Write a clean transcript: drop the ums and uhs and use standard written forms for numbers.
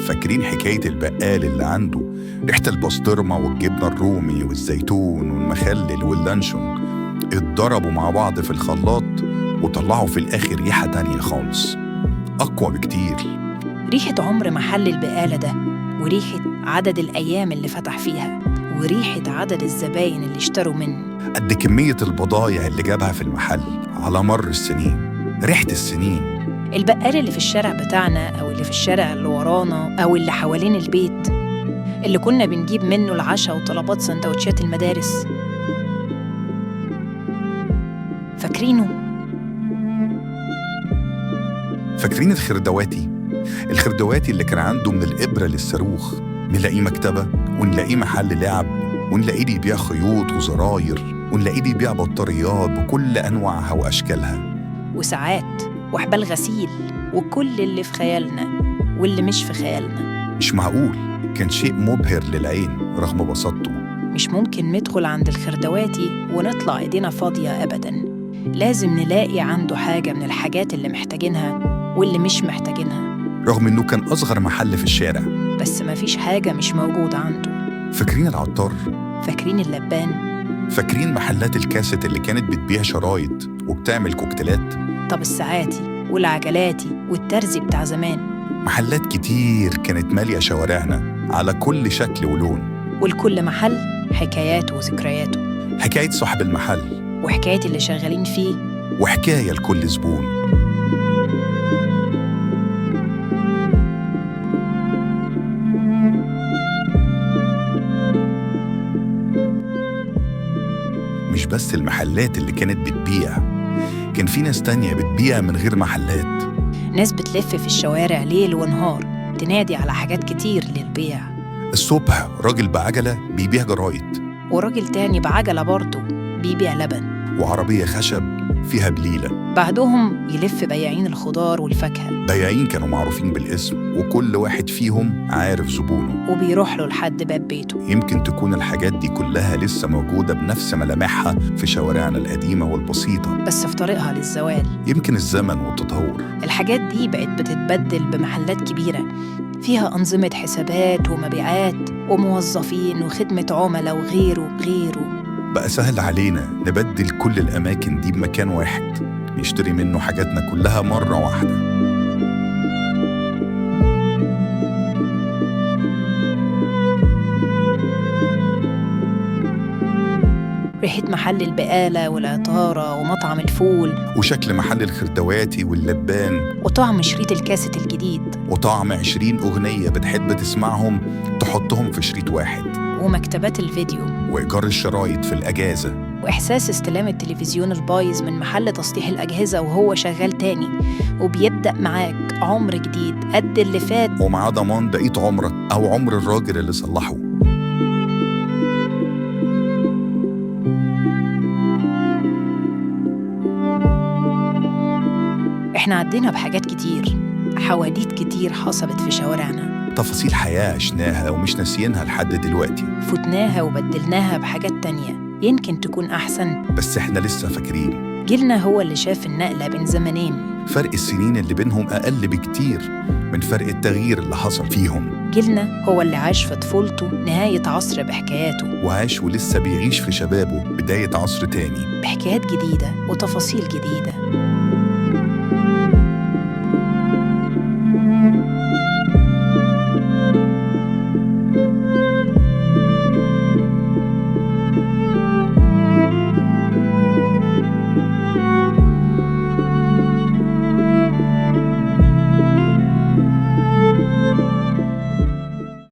فاكرين حكاية البقال اللي عنده ريحة البسطرمة والجبنة الرومي والزيتون والمخلل واللانشون اتضربوا مع بعض في الخلاط وطلعوا في الآخر ريحة تانية خالص أقوى بكتير. ريحة عمر محل البقالة ده، وريحة عدد الأيام اللي فتح فيها، وريحة عدد الزباين اللي اشتروا منه، قد كمية البضايع اللي جابها في المحل على مر السنين. ريحة السنين. البقال اللي في الشارع بتاعنا أو اللي في الشارع اللي ورانا أو اللي حوالين البيت، اللي كنا بنجيب منه العشاء وطلبات سندوتشات المدارس. فاكرينه؟ فاكرين الخردواتي اللي كان عنده من الإبرة للصاروخ نلاقيه مكتبة، ونلاقيه محل لعب، ونلاقيه بيبيع خيوط وزراير، ونلاقيه بيبيع بطاريات بكل أنواعها وأشكالها، وساعات وحبال غسيل، وكل اللي في خيالنا واللي مش في خيالنا. مش معقول، كان شيء مبهر للعين رغم بساطته. مش ممكن ندخل عند الخردواتي ونطلع إيدينا فاضية أبداً. لازم نلاقي عنده حاجة من الحاجات اللي محتاجينها واللي مش محتاجينها، رغم إنه كان أصغر محل في الشارع. بس مفيش حاجة مش موجودة عنده. فاكرين العطار؟ فاكرين اللبان؟ فاكرين محلات الكاسيت اللي كانت بتبيع شرايط وبتعمل كوكتيلات؟ طب الساعاتي والعجلاتي والترزي بتاع زمان. محلات كتير كانت مالية شوارعنا على كل شكل ولون، والكل محل حكاياته وذكرياته، حكاية صاحب المحل وحكاية اللي شغالين فيه، وحكاية لكل زبون. مش بس المحلات اللي كانت بتبيع، كان في ناس تانية بتبيع من غير محلات. ناس بتلف في الشوارع ليل ونهار تنادي على حاجات كتير للبيع. الصبح راجل بعجلة بيبيع جرايد، وراجل تاني بعجلة برضه بيبيع لبن، وعربية خشب فيها بليلة. بعدهم يلف بياعين الخضار والفاكهة، بياعين كانوا معروفين بالاسم وكل واحد فيهم عارف زبونه وبيروح له لحد باب بيته. يمكن تكون الحاجات دي كلها لسه موجودة بنفس ملامحها في شوارعنا القديمة والبسيطة، بس في طريقها للزوال. يمكن الزمن والتطور. الحاجات دي بقت بتتبدل بمحلات كبيرة فيها أنظمة حسابات ومبيعات وموظفين وخدمة عملاء وغيره. بقى سهل علينا نبدل كل الأماكن دي بمكان واحد نشتري منه حاجاتنا كلها مرة واحدة. ريحة محل البقالة والعطارة ومطعم الفول، وشكل محل الخردواتي واللبان، وطعم شريط الكاسيت الجديد، وطعم 20 أغنية بتحب تسمعهم تحطهم في شريط واحد، ومكتبات الفيديو، وإيجار الشرايط في الأجازة، وإحساس استلام التلفزيون البايظ من محل تصليح الأجهزة وهو شغال تاني، وبيبدأ معاك عمر جديد قد اللي فات، ومعاه ضمان بقية عمرك أو عمر الراجل اللي صلحه. إحنا عدينا بحاجات كتير، حواديت كتير حصلت في شوارعنا، تفاصيل حياة عشناها ومش ناسيينها لحد دلوقتي، فتناها وبدلناها بحاجات تانية يمكن تكون أحسن، بس إحنا لسه فاكرين. جيلنا هو اللي شاف النقلة بين زمنين، فرق السنين اللي بينهم أقل بكتير من فرق التغيير اللي حصل فيهم. جيلنا هو اللي عاش في طفولته نهاية عصر بحكاياته، وعاش ولسه بيعيش في شبابه بداية عصر تاني بحكايات جديدة وتفاصيل جديدة.